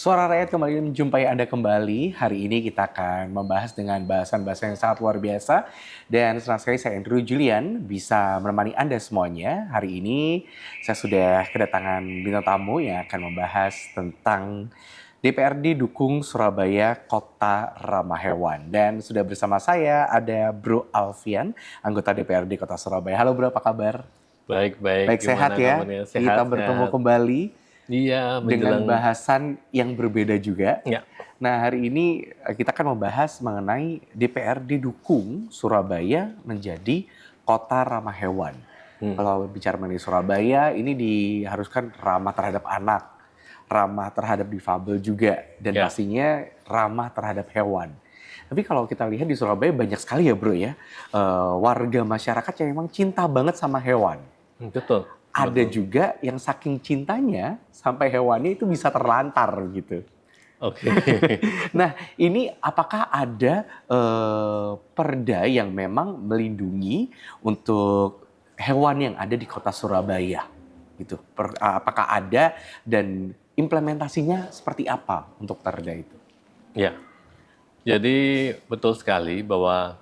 Suara Rakyat kembali menjumpai Anda kembali. Hari ini kita akan membahas dengan bahasan-bahasan yang sangat luar biasa. Dan senang sekali saya Andrew Julian bisa menemani Anda semuanya. Hari ini saya sudah kedatangan bintang tamu yang akan membahas tentang DPRD dukung Surabaya Kota Ramah Hewan. Dan sudah bersama saya ada Bro Alfian, anggota DPRD Kota Surabaya. Halo Bro, apa kabar? Baik. Baik, sehat Gimana ya? kabarnya? Kita Sehat, bertemu sehat. kembali Iya, dengan menjelang. bahasan yang berbeda juga. Ya, Nah, hari ini kita akan membahas mengenai DPRD dukung Surabaya menjadi kota ramah hewan. Kalau bicara mengenai Surabaya, ini diharuskan ramah terhadap anak, ramah terhadap difabel juga, dan ya, pastinya ramah terhadap hewan. Tapi kalau kita lihat di Surabaya banyak sekali ya bro ya, warga masyarakat yang memang cinta banget sama hewan. betul, Ada betul. juga yang saking cintanya sampai hewannya itu bisa terlantar gitu. Oke. Nah, ini apakah ada perda yang memang melindungi untuk hewan yang ada di kota Surabaya? Gitu. Apakah ada dan implementasinya seperti apa untuk perda itu? Ya, jadi betul sekali bahwa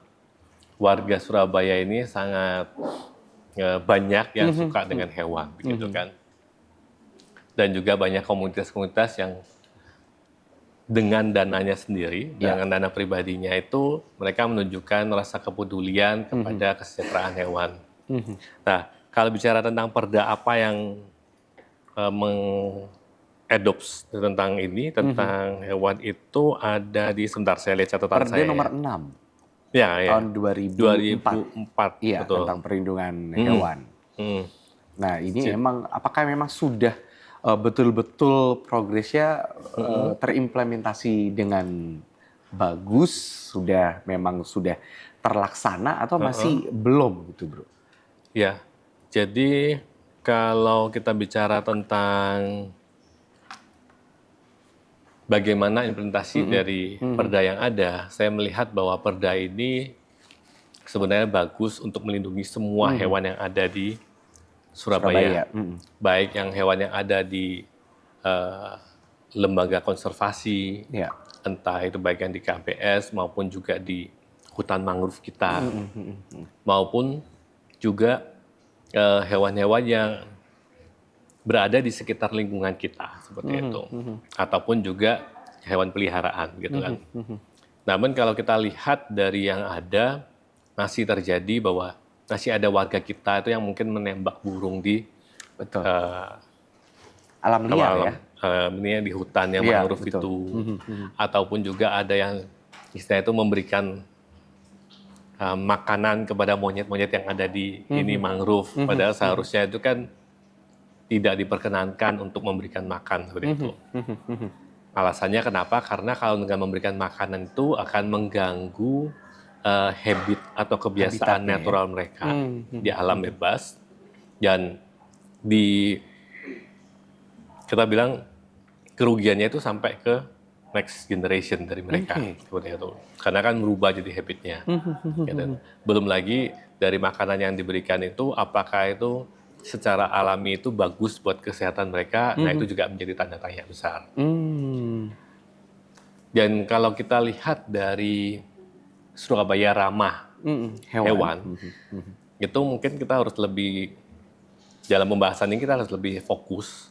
warga Surabaya ini sangat banyak yang suka dengan hewan, begitu kan. Dan juga banyak komunitas-komunitas yang dengan dananya sendiri, Ya. dengan dana pribadinya itu, mereka menunjukkan rasa kepedulian kepada kesejahteraan hewan. Nah, kalau bicara tentang perda apa yang mengadopsi tentang ini, tentang hewan itu ada di, sebentar saya lihat catatan Perda saya ya. nomor 6 Ya, tahun 2004. 2004, Iya, betul. tentang perlindungan hewan. Hmm. Nah, ini Si- apakah memang sudah betul-betul progresnya terimplementasi dengan bagus, memang sudah terlaksana atau masih belum gitu, Bro? Ya, jadi kalau kita bicara tentang bagaimana implementasi dari perda yang ada, saya melihat bahwa perda ini sebenarnya bagus untuk melindungi semua hewan yang ada di Surabaya. Surabaya. Baik yang hewan yang ada di eh, lembaga konservasi, Ya. entah itu baik yang di KPS maupun juga di hutan mangrove kita, maupun juga hewan-hewan yang berada di sekitar lingkungan kita, seperti itu. Ataupun juga hewan peliharaan, gitu kan. Namun kalau kita lihat dari yang ada, masih terjadi bahwa masih ada warga kita itu yang mungkin menembak burung di Betul. eh, Alam liar ya. ini di hutan yang Iya, mangrove betul. itu, ataupun juga ada yang istilahnya itu memberikan makanan kepada monyet-monyet yang ada di ini mangrove, padahal seharusnya itu kan tidak diperkenankan untuk memberikan makan seperti itu. Alasannya kenapa? Karena kalau dengan memberikan makanan itu akan mengganggu habit atau kebiasaan Habitatnya ya. natural mereka di alam bebas, dan di kita bilang kerugiannya itu sampai ke next generation dari mereka, seperti itu. Karena kan merubah jadi habitnya. Gitu. Belum lagi dari makanan yang diberikan itu, apakah itu secara alami itu bagus buat kesehatan mereka, nah itu juga menjadi tanda tanya besar. Dan kalau kita lihat dari Surabaya ramah hewan, itu mungkin kita harus lebih, dalam pembahasan ini kita harus lebih fokus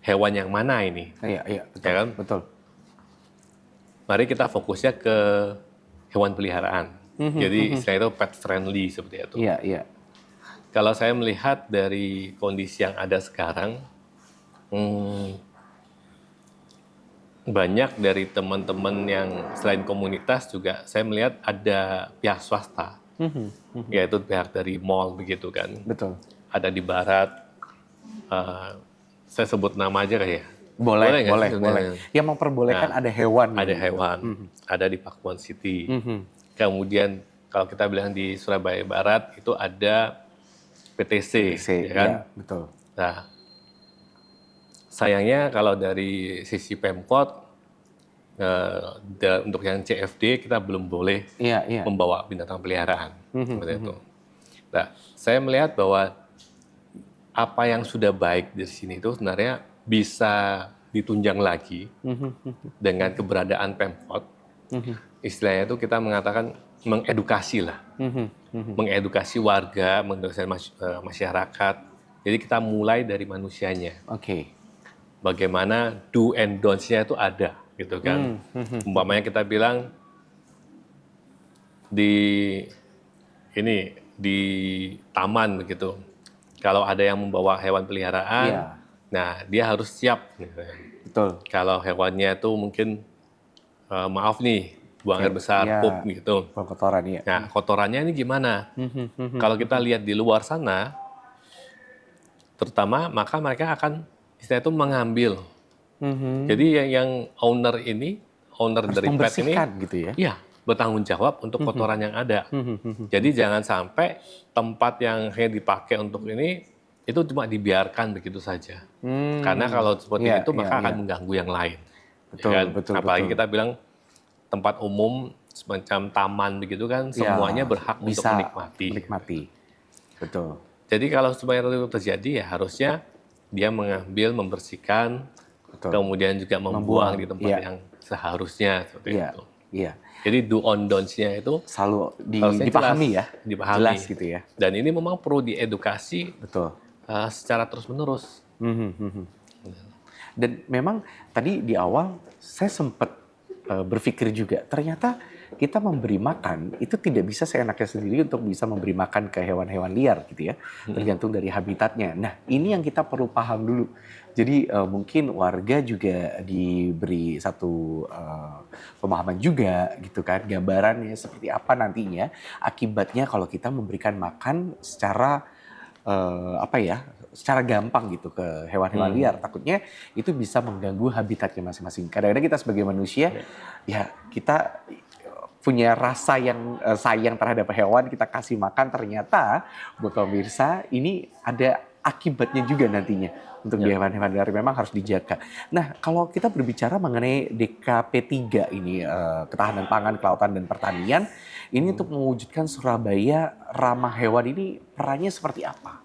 hewan yang mana ini. Iya, betul. Ya kan? Betul. Mari kita fokusnya ke hewan peliharaan. Jadi istilahnya itu pet friendly seperti itu. Iya. Kalau saya melihat dari kondisi yang ada sekarang, banyak dari teman-teman yang selain komunitas juga saya melihat ada pihak swasta, yaitu pihak dari mall begitu kan. Betul. Ada di barat, saya sebut nama aja kayak ya. Boleh. nggak? Yang memperbolehkan ada hewan. Ada gitu. hewan, ada di Pakuan City. Kemudian kalau kita bilang di Surabaya Barat itu ada PTC, ya kan? Iya, betul. Nah, sayangnya kalau dari sisi Pemkot, untuk yang CFD kita belum boleh Iya. membawa binatang peliharaan, seperti itu. Nah, saya melihat bahwa apa yang sudah baik di sini itu sebenarnya bisa ditunjang lagi dengan keberadaan Pemkot. Istilahnya itu kita mengatakan mengedukasi lah, mengedukasi warga, mengedukasi masyarakat. Jadi kita mulai dari manusianya. Oke. Bagaimana do and don'ts-nya itu ada, gitu kan. Umpamanya kita bilang di taman begitu. Kalau ada yang membawa hewan peliharaan, Iya. nah dia harus siap. Gitu. Betul. Kalau hewannya itu mungkin maaf nih, buang air besar, Iya. pup gitu. Buang kotoran ya. Nah, kotorannya ini gimana? Kalau kita lihat di luar sana, terutama maka mereka akan istilah itu mengambil. Jadi yang owner Harus dari pet ini, membersihkan gitu ya. iya, bertanggung jawab untuk kotoran yang ada. Jadi jangan sampai tempat yang hanya dipakai untuk ini itu cuma dibiarkan begitu saja. Karena kalau seperti Iya, itu maka iya, akan iya. mengganggu yang lain. Betul, Ya kan? betul, Apalagi betul. kita bilang tempat umum semacam taman begitu kan, Ya, semuanya berhak untuk bisa menikmati. menikmati. Betul. Jadi kalau supaya itu terjadi ya harusnya dia mengambil, membersihkan, Betul. kemudian juga membuang di tempat iya. yang seharusnya seperti Iya. itu. Iya. Jadi do on don'ts-nya itu Selalu harusnya dipahami jelas, ya. dipahami. Jelas gitu ya. Dan ini memang perlu diedukasi Betul. secara terus-menerus. Dan memang tadi di awal saya sempat berpikir juga, ternyata kita memberi makan itu tidak bisa seenaknya sendiri untuk bisa memberi makan ke hewan-hewan liar gitu ya, tergantung dari habitatnya. Nah, ini yang kita perlu paham dulu. Jadi mungkin warga juga diberi satu pemahaman juga gitu kan, gambarannya seperti apa nantinya akibatnya kalau kita memberikan makan secara secara gampang gitu ke hewan-hewan liar. Takutnya itu bisa mengganggu habitatnya masing-masing. Kadang-kadang kita sebagai manusia, ya kita punya rasa yang sayang terhadap hewan, kita kasih makan, ternyata buat pemirsa ini ada akibatnya juga nantinya untuk di hewan-hewan liar, memang harus dijaga. Nah, kalau kita berbicara mengenai DKP 3 ini, ketahanan pangan, kelautan dan pertanian, ini untuk mewujudkan Surabaya ramah hewan ini perannya seperti apa?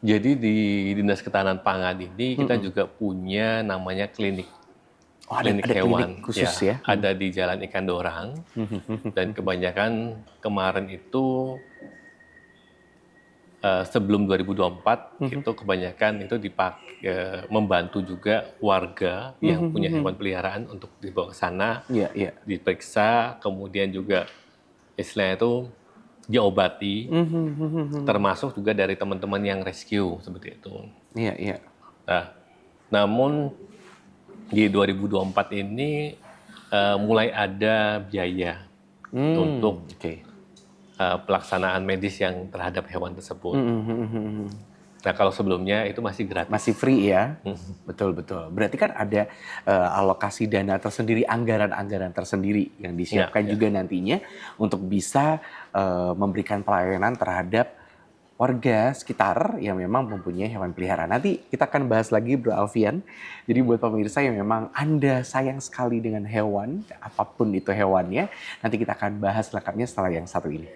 Jadi di Dinas Ketahanan Pangan ini kita juga punya namanya klinik. Oh, ada Hewan klinik khusus ya? ada di Jalan Ikan Dorang. Dan kebanyakan kemarin itu sebelum 2024 itu kebanyakan itu dipakai membantu juga warga yang punya hewan peliharaan untuk dibawa ke sana, Iya, iya. diperiksa, kemudian juga istilahnya itu diobati, termasuk juga dari teman-teman yang rescue seperti itu. Iya, iya. Nah, namun di 2024 ini mulai ada biaya untuk Oke. pelaksanaan medis yang terhadap hewan tersebut. Nah, kalau sebelumnya itu masih gratis. Masih free ya? Betul, betul. Berarti kan ada alokasi dana tersendiri, anggaran-anggaran tersendiri yang disiapkan juga nantinya untuk bisa memberikan pelayanan terhadap warga sekitar yang memang mempunyai hewan peliharaan. Nanti kita akan bahas lagi Bro Alfian. Jadi buat pemirsa yang memang Anda sayang sekali dengan hewan, apapun itu hewannya, nanti kita akan bahas lengkapnya setelah yang satu ini.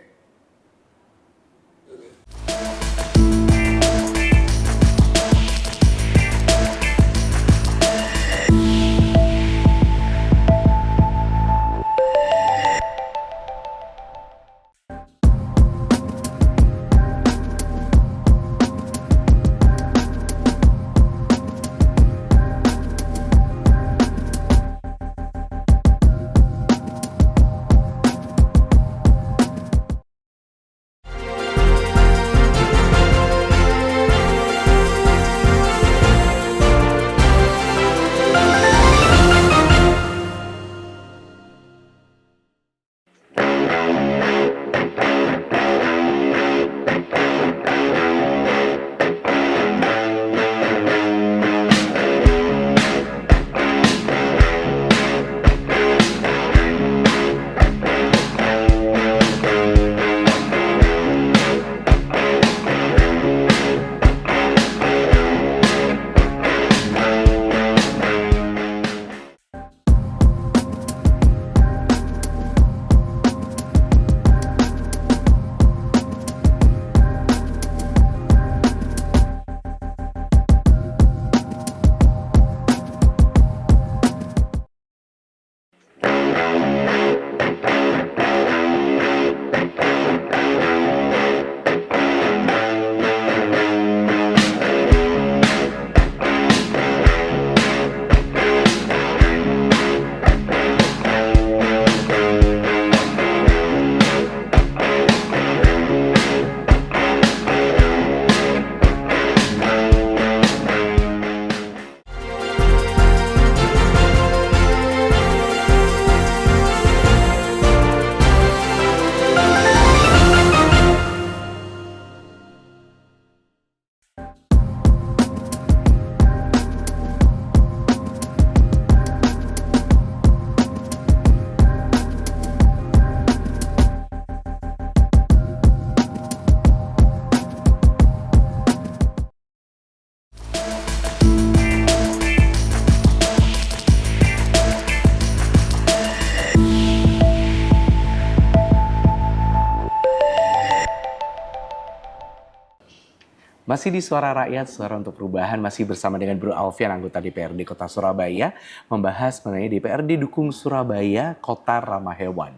Masih di Suara Rakyat, Suara untuk Perubahan, masih bersama dengan Bro Alfian, anggota DPRD Kota Surabaya, membahas mengenai DPRD dukung Surabaya, Kota Ramah Hewan.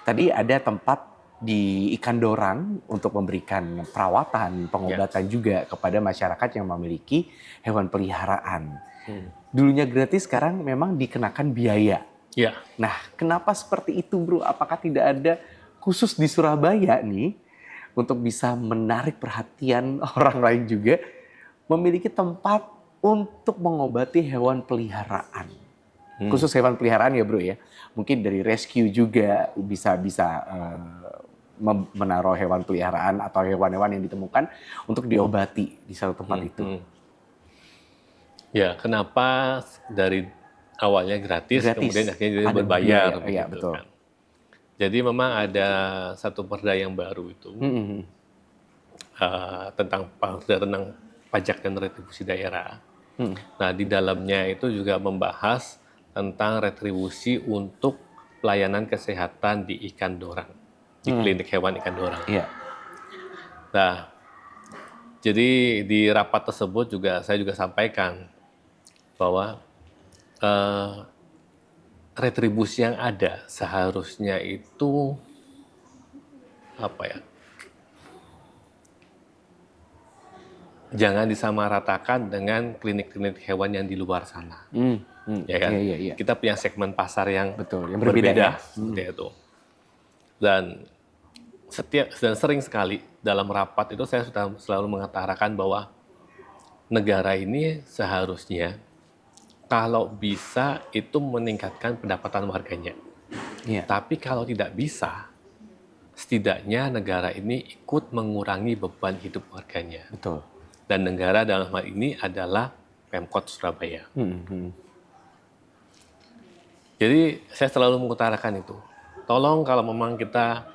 Tadi ada tempat di Ikan Dorang untuk memberikan perawatan, pengobatan juga kepada masyarakat yang memiliki hewan peliharaan. Dulunya gratis, sekarang memang dikenakan biaya. Ya, Nah, kenapa seperti itu, Bro? Apakah tidak ada khusus di Surabaya nih untuk bisa menarik perhatian orang lain juga memiliki tempat untuk mengobati hewan peliharaan? Khusus hewan peliharaan ya, Bro ya. Mungkin dari rescue juga bisa menaruh hewan peliharaan atau hewan-hewan yang ditemukan untuk diobati di satu tempat itu. ya kenapa dari awalnya gratis, kemudian akhirnya jadi Ada berbayar, biaya, begitu iya, betul. kan. Jadi memang ada satu perda yang baru itu tentang pajak dan retribusi daerah. Nah, di dalamnya itu juga membahas tentang retribusi untuk pelayanan kesehatan di Ikan Dorang, di klinik hewan Ikan Dorang. Iya. Nah, jadi di rapat tersebut saya juga sampaikan bahwa retribusi yang ada seharusnya itu jangan disamaratakan dengan klinik-klinik hewan yang di luar sana. Ya kan? Iya. Kita punya segmen pasar yang Betul, yang berbeda ya. seperti itu. Dan sering sekali dalam rapat itu saya sudah selalu mengatakan bahwa negara ini seharusnya kalau bisa itu meningkatkan pendapatan warganya. Iya. Tapi kalau tidak bisa, setidaknya negara ini ikut mengurangi beban hidup warganya. Betul. Dan negara dalam hal ini adalah Pemkot Surabaya. Jadi saya selalu mengutarakan itu. Tolong kalau memang kita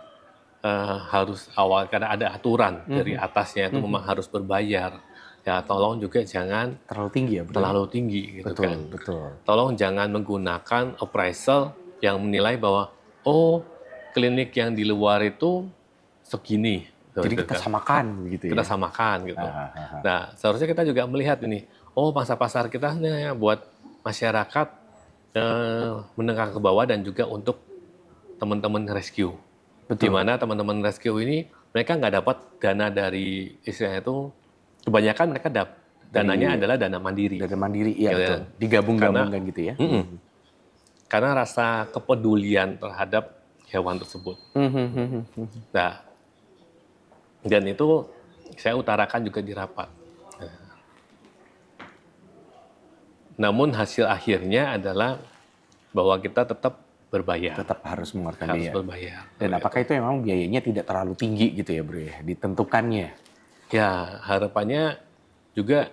harus karena ada aturan dari atasnya itu memang harus berbayar. Ya tolong juga jangan Terlalu tinggi ya, Bro? terlalu tinggi gitu Betul, kan. betul. Tolong jangan menggunakan appraisal yang menilai bahwa klinik yang di luar itu segini. Jadi kita samakan gitu ya. Kita samakan gitu. Nah, seharusnya kita juga melihat ini, pangsa pasar kita nih buat masyarakat menengah ke bawah dan juga untuk teman-teman rescue. Di mana teman-teman rescue ini mereka nggak dapat dana dari istilahnya itu, kebanyakan mereka dananya adalah dana mandiri. Dana mandiri, iya Gitu betul. kan. Digabung-gabungkan gitu ya. Karena rasa kepedulian terhadap hewan tersebut. Nah, dan itu saya utarakan juga di rapat. Namun hasil akhirnya adalah bahwa kita tetap berbayar. Tetap harus mengeluarkan Harus biaya. berbayar. Dan apakah itu memang biayanya tidak terlalu tinggi gitu ya, Bro ya? Ditentukannya. Ya, harapannya juga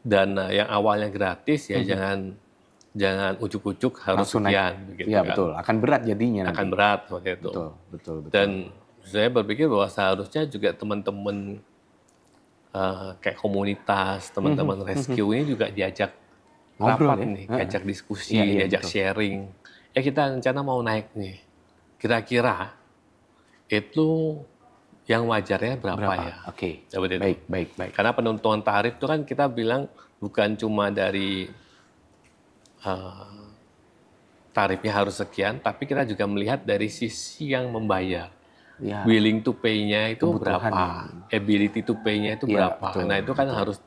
dana yang awalnya gratis ya jangan ujuk-ujuk harus Langsung naik. sekian begitu Iya kan. betul, akan berat jadinya nanti. Akan berat seperti itu. Betul. Dan saya berpikir bahwa seharusnya juga teman-teman kayak komunitas, teman-teman rescue ini juga diajak Ngobrol rapat ya? nih, diajak diskusi, Iya, diajak betul. sharing. Ya kita rencana mau naik nih. Kira-kira itu yang wajarnya berapa ya? Oke. Seperti itu. Baik. Karena penentuan tarif itu kan kita bilang bukan cuma dari tarifnya harus sekian, tapi kita juga melihat dari sisi yang membayar. Ya. Willing to pay-nya itu Kebutuhan. berapa? Ability to pay-nya itu Iya, berapa? betul, Nah itu kan harus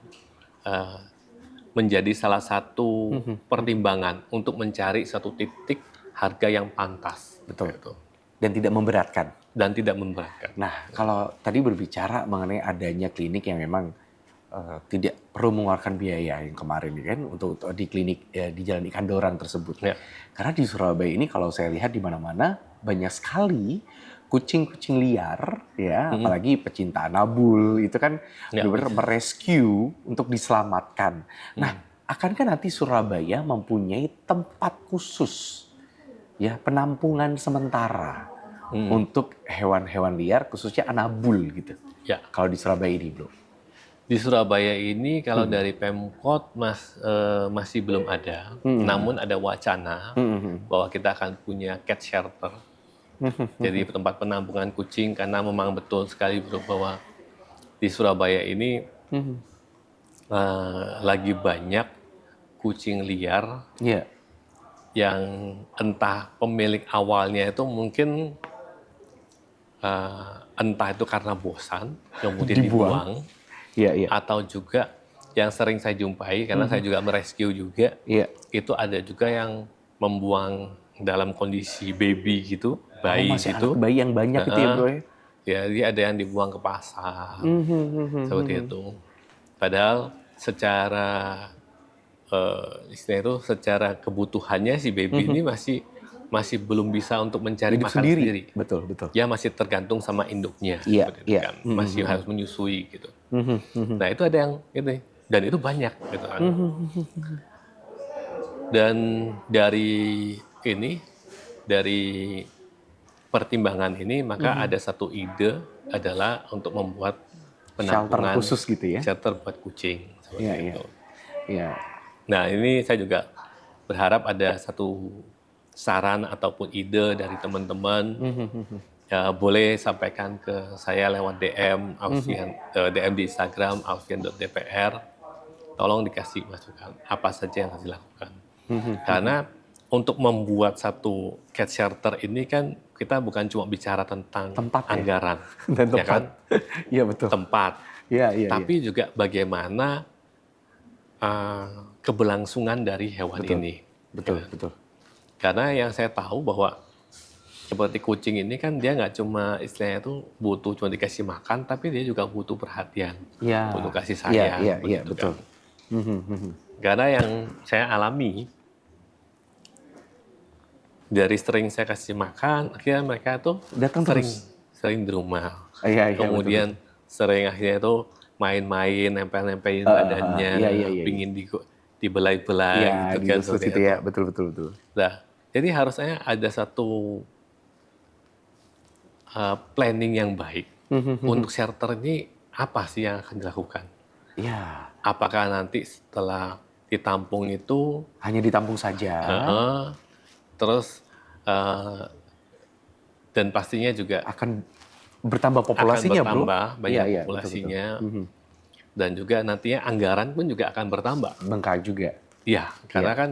menjadi salah satu pertimbangan untuk mencari satu titik harga yang pantas. Betul. Gitu. Dan tidak memberatkan. Dan tidak memberatkan. Nah, kalau tadi berbicara mengenai adanya klinik yang memang tidak perlu mengeluarkan biaya yang kemarin kan untuk di klinik di Jalan Ikan Dorang tersebut. Ya. Karena di Surabaya ini kalau saya lihat di mana-mana banyak sekali kucing-kucing liar ya, apalagi pecinta anabul itu kan benar-benar merescue untuk diselamatkan. Nah, akankah nanti Surabaya mempunyai tempat khusus ya penampungan sementara untuk hewan-hewan liar khususnya anabul gitu? Ya. Kalau di Surabaya ini, Bro. Di Surabaya ini kalau dari Pemkot masih belum ada, namun ada wacana bahwa kita akan punya cat shelter. Jadi tempat penampungan kucing karena memang betul sekali bro bahwa di Surabaya ini Mhm. lagi banyak kucing liar Iya. yang entah pemilik awalnya itu mungkin entah itu karena bosan, kemudian Dibuang. dibuang, Iya, iya. atau juga yang sering saya jumpai, karena saya juga merescue juga, Iya. itu ada juga yang membuang dalam kondisi baby gitu, Oh, bayi masih anak gitu. bayi yang banyak itu ya, Heeh. Bro, ya? Ya, dia ada yang dibuang ke pasar, seperti Mhm. itu. Padahal secara istilahnya itu secara kebutuhannya si baby ini masih belum bisa untuk mencari Hidup makan sendiri. sendiri. Betul, betul. Dia masih tergantung sama induknya, Iya, seperti itu iya. kan. Masih harus menyusui gitu. Mhm. Nah, itu ada yang ini, dan itu banyak gitu kan. Dan dari pertimbangan ini, maka ada satu ide adalah untuk membuat Shelter penampungan khusus gitu ya? shelter buat kucing, seperti Iya, iya. itu. Iya. Nah, ini saya juga berharap ada satu saran ataupun ide dari teman-teman. Ya, boleh sampaikan ke saya lewat DM, DM di Instagram, alfian.dpr. Tolong dikasih masukan, apa saja yang harus dilakukan. Karena untuk membuat satu cat shelter ini kan kita bukan cuma bicara tentang Tempat ya? anggaran, Dan ya tempat. kan? Iya, betul. Tempat. Iya, iya, iya. Tapi juga bagaimana keberlangsungan dari hewan Betul. ini. Betul, betul. Karena yang saya tahu bahwa seperti kucing ini kan dia nggak cuma istilahnya itu butuh cuma dikasih makan, tapi dia juga butuh perhatian, Iya. butuh kasih Iya, sayang. iya, iya, begitu betul. kan. Karena yang saya alami dari sering saya kasih makan, akhirnya mereka tuh Datang sering di rumah. Iya, iya, Kemudian sering akhirnya itu main-main, nempel-nempelin badannya, iya, iya, iya. pingin dibelai-belai Iya, gitu kan, gitu seperti situ itu. ya. Betul, betul, betul. Nah, jadi harusnya ada satu planning yang baik untuk shelter ini. Apa sih yang akan dilakukan? Iya. Apakah nanti setelah ditampung itu Hanya ditampung saja. terus dan pastinya juga Akan bertambah akan populasinya, Bro. bertambah banyak Iya, iya, betul, populasinya, betul. dan juga nantinya anggaran pun juga akan bertambah. Bengkak juga. Iya, karena kan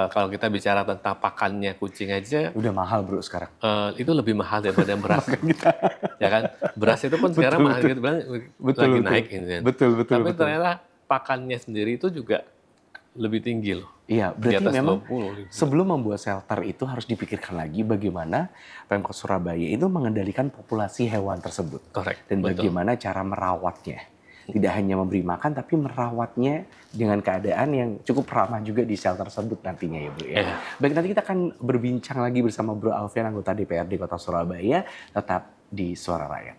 kalau kita bicara tentang pakannya kucing aja, Udah mahal, Bro, sekarang. itu lebih mahal daripada beras. Ya kan, beras itu pun sekarang mahal, kita bilang lagi naik ini kan. Betul, betul, Tapi betul. ternyata pakannya sendiri itu juga lebih tinggi loh. Iya, Di berarti atas memang 20. sebelum membuat shelter itu harus dipikirkan lagi bagaimana Pemkot Surabaya itu mengendalikan populasi hewan tersebut. Correct, Dan betul. bagaimana cara merawatnya. Tidak hanya memberi makan, tapi merawatnya dengan keadaan yang cukup ramah juga di shelter tersebut nantinya ya, Bro. Ya. Iya. Baik, nanti kita akan berbincang lagi bersama Bro Alfian, anggota DPRD Kota Surabaya, tetap di Suara Rakyat.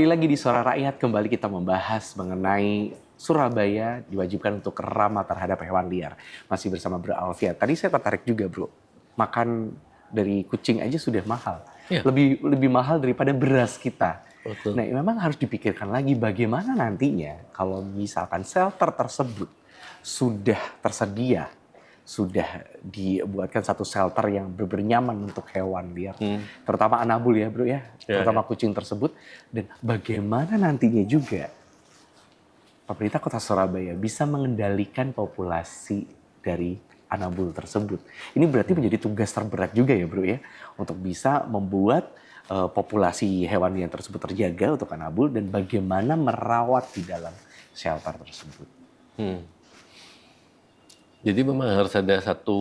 lagi di Suara Rakyat, kembali kita membahas mengenai Surabaya diwajibkan untuk ramah terhadap hewan liar. Masih bersama Bro Alfian. Tadi saya tertarik juga Bro, makan dari kucing aja sudah mahal. Iya. Lebih mahal daripada beras kita. Betul. Nah memang harus dipikirkan lagi bagaimana nantinya kalau misalkan shelter tersebut sudah tersedia, sudah dibuatkan satu shelter yang nyaman untuk hewan liar, terutama anabul ya Bro ya, terutama kucing tersebut. Dan bagaimana nantinya juga pemerintah Kota Surabaya bisa mengendalikan populasi dari anabul tersebut. Ini berarti menjadi tugas terberat juga ya Bro ya, untuk bisa membuat populasi hewan liar tersebut terjaga untuk anabul dan bagaimana merawat di dalam shelter tersebut. Jadi memang harus ada satu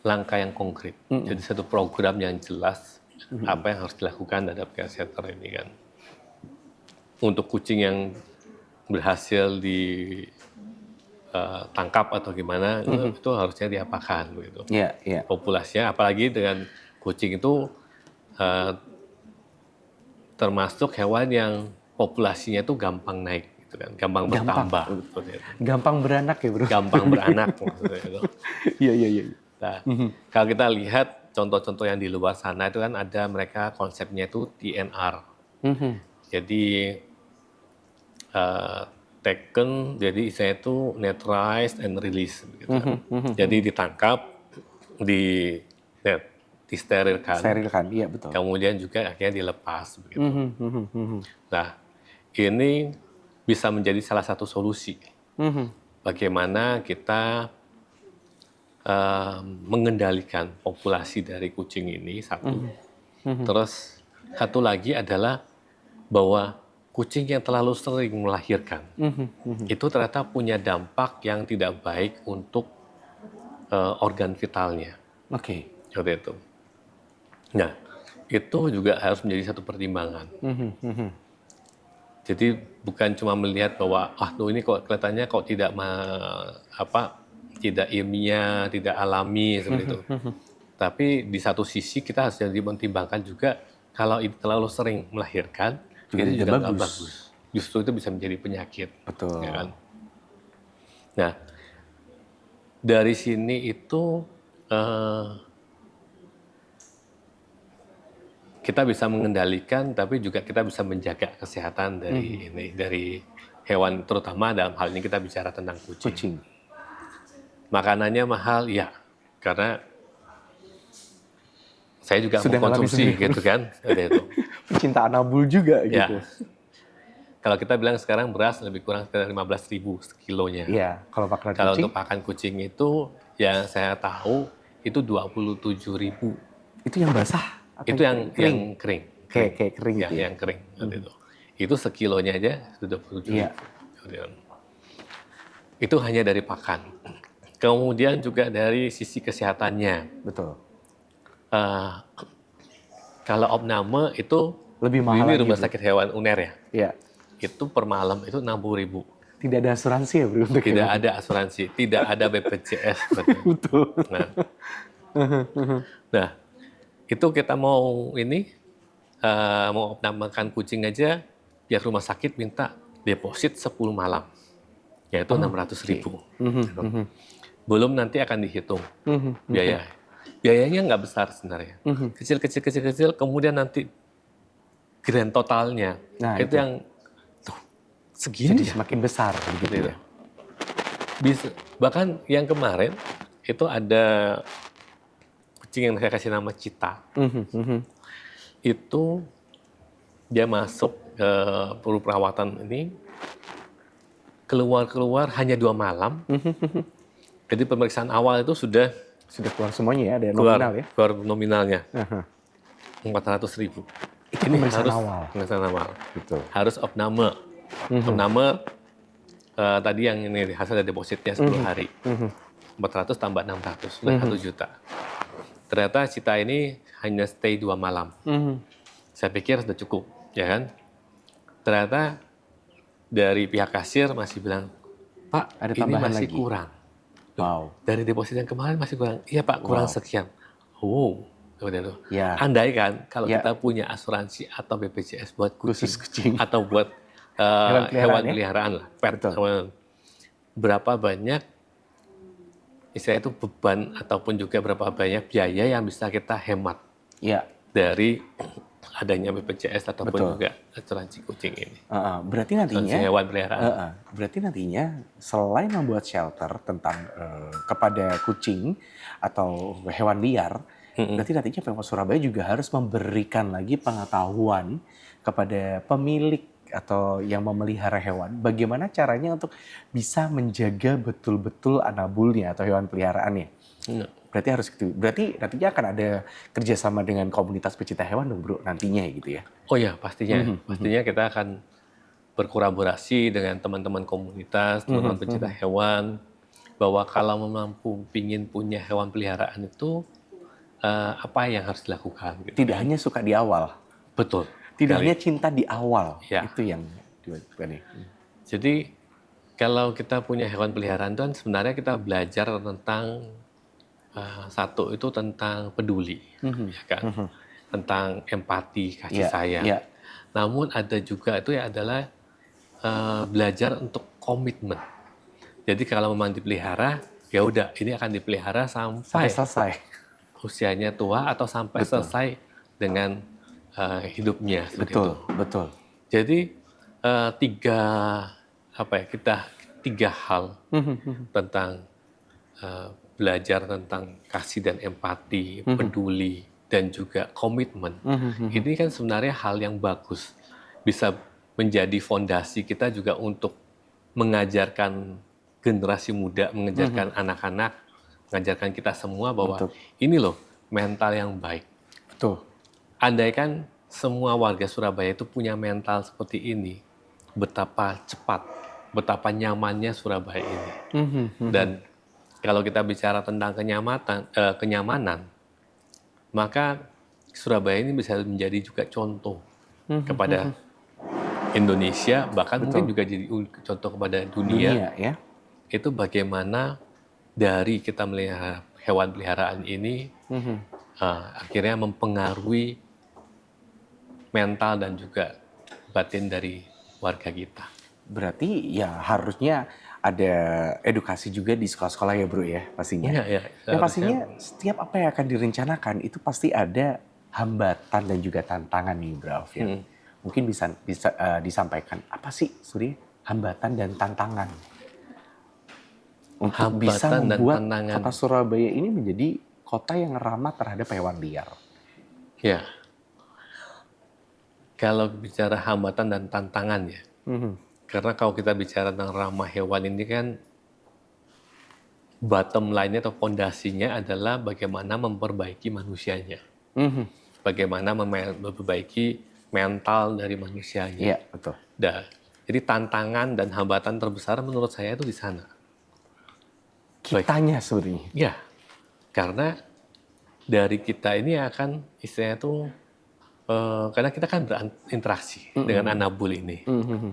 langkah yang konkret. Jadi satu program yang jelas apa yang harus dilakukan terhadap shelter ini kan. Untuk kucing yang berhasil ditangkap atau gimana itu harusnya diapakan begitu. Populasinya, apalagi dengan kucing itu termasuk hewan yang populasinya itu gampang naik. Kan, gampang bertambah. Gampang beranak ya Bro? Gampang beranak maksudnya itu. Iya. Nah, kalau kita lihat contoh-contoh yang di luar sana itu kan ada mereka konsepnya itu TNR. Jadi taken, jadi istilahnya itu neutralize and release. Gitu kan. Jadi ditangkap, disterilkan. Sterilkan, iya betul. Kemudian juga akhirnya dilepas. Begitu. Nah, ini bisa menjadi salah satu solusi. Bagaimana kita mengendalikan populasi dari kucing ini, satu. Terus satu lagi adalah bahwa kucing yang terlalu sering melahirkan, itu ternyata punya dampak yang tidak baik untuk organ vitalnya. Seperti itu. Nah, itu juga harus menjadi satu pertimbangan. Jadi bukan cuma melihat bahwa ini kok kelihatannya kok tidak tidak ilmiah, tidak alami seperti itu. Tapi di satu sisi kita harus mempertimbangkan juga kalau itu terlalu sering melahirkan itu juga nggak bagus. Justru itu bisa menjadi penyakit. Betul. Ya kan? Nah, dari sini itu kita bisa mengendalikan, tapi juga kita bisa menjaga kesehatan dari hewan, terutama dalam hal ini kita bicara tentang kucing. Makanannya mahal, ya, karena saya juga mengkonsumsi gitu kan. Pecinta anabul juga ya. gitu. Kalau kita bilang sekarang beras lebih kurang sekitar 15.000 sekilonya. Iya, kalau pakan kucing. Kalau untuk pakan kucing itu yang saya tahu itu 27.000. Itu yang basah? Itu yang kering. Kayak kering ya, gitu ya? Yang kering. Itu sekilonya aja sudah 27.000. Itu hanya dari pakan. Kemudian juga dari sisi kesehatannya. Betul. Kalau opname itu lebih mahal. Ini rumah sakit hewan UNER ya? Iya. Itu per malam itu 60.000. Tidak ada asuransi ya Bro? Tidak ada asuransi, tidak ada BPJS. Betul. Nah, itu kita mau opnamakan kucing aja, pihak rumah sakit minta deposit 10 malam, yaitu 600.000. Belum nanti akan dihitung biaya. Biayanya nggak besar sebenarnya, kecil, kemudian nanti grand totalnya itu yang segini. Jadi semakin besar begitu ya. Bisa, bahkan yang kemarin itu ada kucing yang saya kasih nama Cita. Itu dia masuk ke perawatan ini, keluar hanya 2 malam. Jadi pemeriksaan awal itu sudah keluar semuanya ya, ada nominal ya? Keluar nominalnya. 400.000. Itu ini pemeriksaan awal. Betul. Harus opname. Opname tadi yang ini hasil dari depositnya 10 hari. 400 tambah 600, sudah 1 juta. Ternyata Cita ini hanya stay 2 malam. Saya pikir sudah cukup, ya kan? Ternyata dari pihak kasir masih bilang, Pak, ada ini masih lagi. kurang. Wow. Dari deposit yang kemarin masih kurang. Iya Pak, kurang sekian. Oh, Seperti itu. Ya, Andai kan kalau ya, kita punya asuransi atau BPJS buat kucing khusus kucing. atau buat Hewan peliharaan hewan ya? peliharaan lah, pet, Betul. berapa banyak istilah itu beban ataupun juga berapa banyak biaya yang bisa kita hemat Ya, dari adanya BPJS ataupun betul. juga asuransi kucing ini, Berarti asuransi nantinya, hewan peliharaan. berarti nantinya selain membuat shelter tentang kepada kucing atau hewan liar, Mm-mm. berarti nantinya Pemkot Surabaya juga harus memberikan lagi pengetahuan kepada pemilik atau yang memelihara hewan, bagaimana caranya untuk bisa menjaga betul-betul anabulnya atau hewan peliharaannya. Nah, Berarti harus gitu. Berarti nantinya akan ada kerjasama dengan komunitas pecinta hewan dong, bro, nantinya gitu ya. oh ya pastinya, Mhm, mhm, pastinya kita akan berkolaborasi dengan teman-teman komunitas, teman-teman mhm, pencinta mhm. hewan, bahwa kalau mampu pingin punya hewan peliharaan itu apa yang harus dilakukan gitu Tidak kan. hanya suka di awal, Betul tidak sekali. hanya cinta di awal, Ya. itu yang dibutuhkan ya. Jadi kalau kita punya hewan peliharaan itu kan sebenarnya kita belajar tentang satu itu tentang peduli, Mhm, ya kan, mhm. tentang empati, kasih Iya, sayang. iya, Namun ada juga itu ya adalah belajar untuk komitmen. Jadi kalau memang dipelihara, ya udah ini akan dipelihara sampai sampai selesai. usianya tua atau sampai Betul, selesai dengan hidupnya seperti itu. betul, betul. Jadi tiga apa ya kita tiga hal Mhm, mhm, tentang belajar tentang kasih dan empati, mhm, peduli dan juga komitmen. mhm, mhm. Ini kan sebenarnya hal yang bagus. Bisa menjadi fondasi kita juga untuk mengajarkan generasi muda, mengajarkan anak-anak, mengajarkan kita semua bahwa Untuk, ini loh mental yang baik. betul. Andaikan semua warga Surabaya itu punya mental seperti ini, betapa cepat, betapa nyamannya Surabaya ini. Mhm, mhm, Dan kalau kita bicara tentang kenyamanan, maka Surabaya ini bisa menjadi juga contoh mhm, kepada mhm. Indonesia, bahkan mungkin Betul. juga jadi contoh kepada dunia, Dunia ya. itu bagaimana dari kita melihara hewan peliharaan ini Mhm. akhirnya mempengaruhi mental dan juga batin dari warga kita. Berarti ya harusnya ada edukasi juga di sekolah-sekolah ya bro ya pastinya. Iya, ya, Yang seharusnya pastinya setiap apa yang akan direncanakan itu pasti ada hambatan dan juga tantangan nih Bro Alfian. mm, Mungkin bisa disampaikan apa sih Suri hambatan dan tantangan untuk bisa hambatan dan membuat tantangan. kota Surabaya ini menjadi kota yang ramah terhadap hewan liar. Ya, kalau bicara hambatan dan tantangan ya, Mhm. karena kalau kita bicara tentang ramah hewan ini kan bottom line-nya atau fondasinya adalah bagaimana memperbaiki manusianya. Mhm. Bagaimana memperbaiki mental dari manusianya. Iya betul. Jadi tantangan dan hambatan terbesar menurut saya itu di sana. Baik, Kitanya sebenarnya. ya, karena dari kita ini akan istilahnya itu karena kita kan berinteraksi dengan anabul ini. Mhm.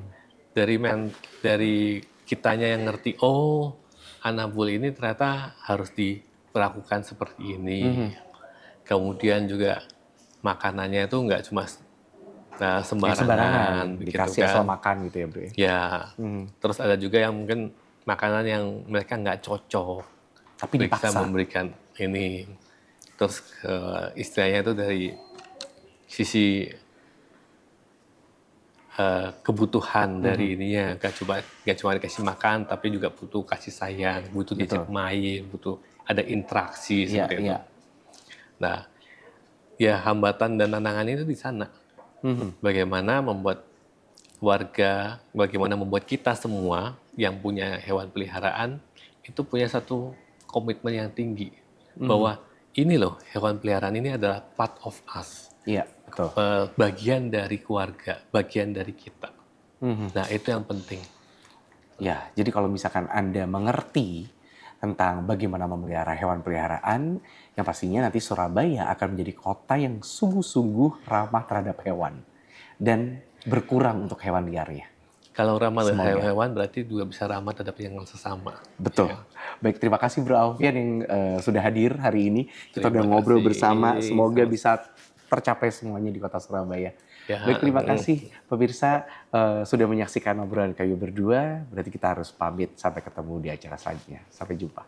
Dari kitanya yang ngerti, oh anabul ini ternyata harus diperlakukan seperti ini. Kemudian juga makanannya itu nggak cuma Yang sembarangan sembarangan begitu dikasih asal kan. makan gitu ya bro ya. Ya, terus ada juga yang mungkin makanan yang mereka nggak cocok, Tapi bisa dipaksa. memberikan ini. Terus istilahnya itu dari sisi kebutuhan dari ininya, nggak cuma dikasih makan, tapi juga butuh kasih sayang, butuh diajak Betul. main, butuh ada interaksi Iya, seperti itu. iya. Nah, ya hambatan dan tantangan itu di sana. Bagaimana membuat bagaimana membuat kita semua yang punya hewan peliharaan itu punya satu komitmen yang tinggi bahwa ini loh hewan peliharaan ini adalah part of us, Iya, betul. bagian dari keluarga, bagian dari kita. Nah itu yang penting. Ya, jadi kalau misalkan Anda mengerti tentang bagaimana memelihara hewan peliharaan, yang pastinya nanti Surabaya akan menjadi kota yang sungguh-sungguh ramah terhadap hewan dan berkurang untuk hewan liarnya. Kalau ramah terhadap Semoga. hewan berarti juga bisa ramah terhadap yang sesama. Betul. Ya. Baik, terima kasih Bro Alfian yang sudah hadir hari ini. Kita udah Terima ngobrol kasih. bersama. Semoga Sama- bisa tercapai semuanya di Kota Surabaya. Ya, Baik, terima kasih pemirsa sudah menyaksikan obrolan kayu berdua. Berarti kita harus pamit sampai ketemu di acara selanjutnya. Sampai jumpa.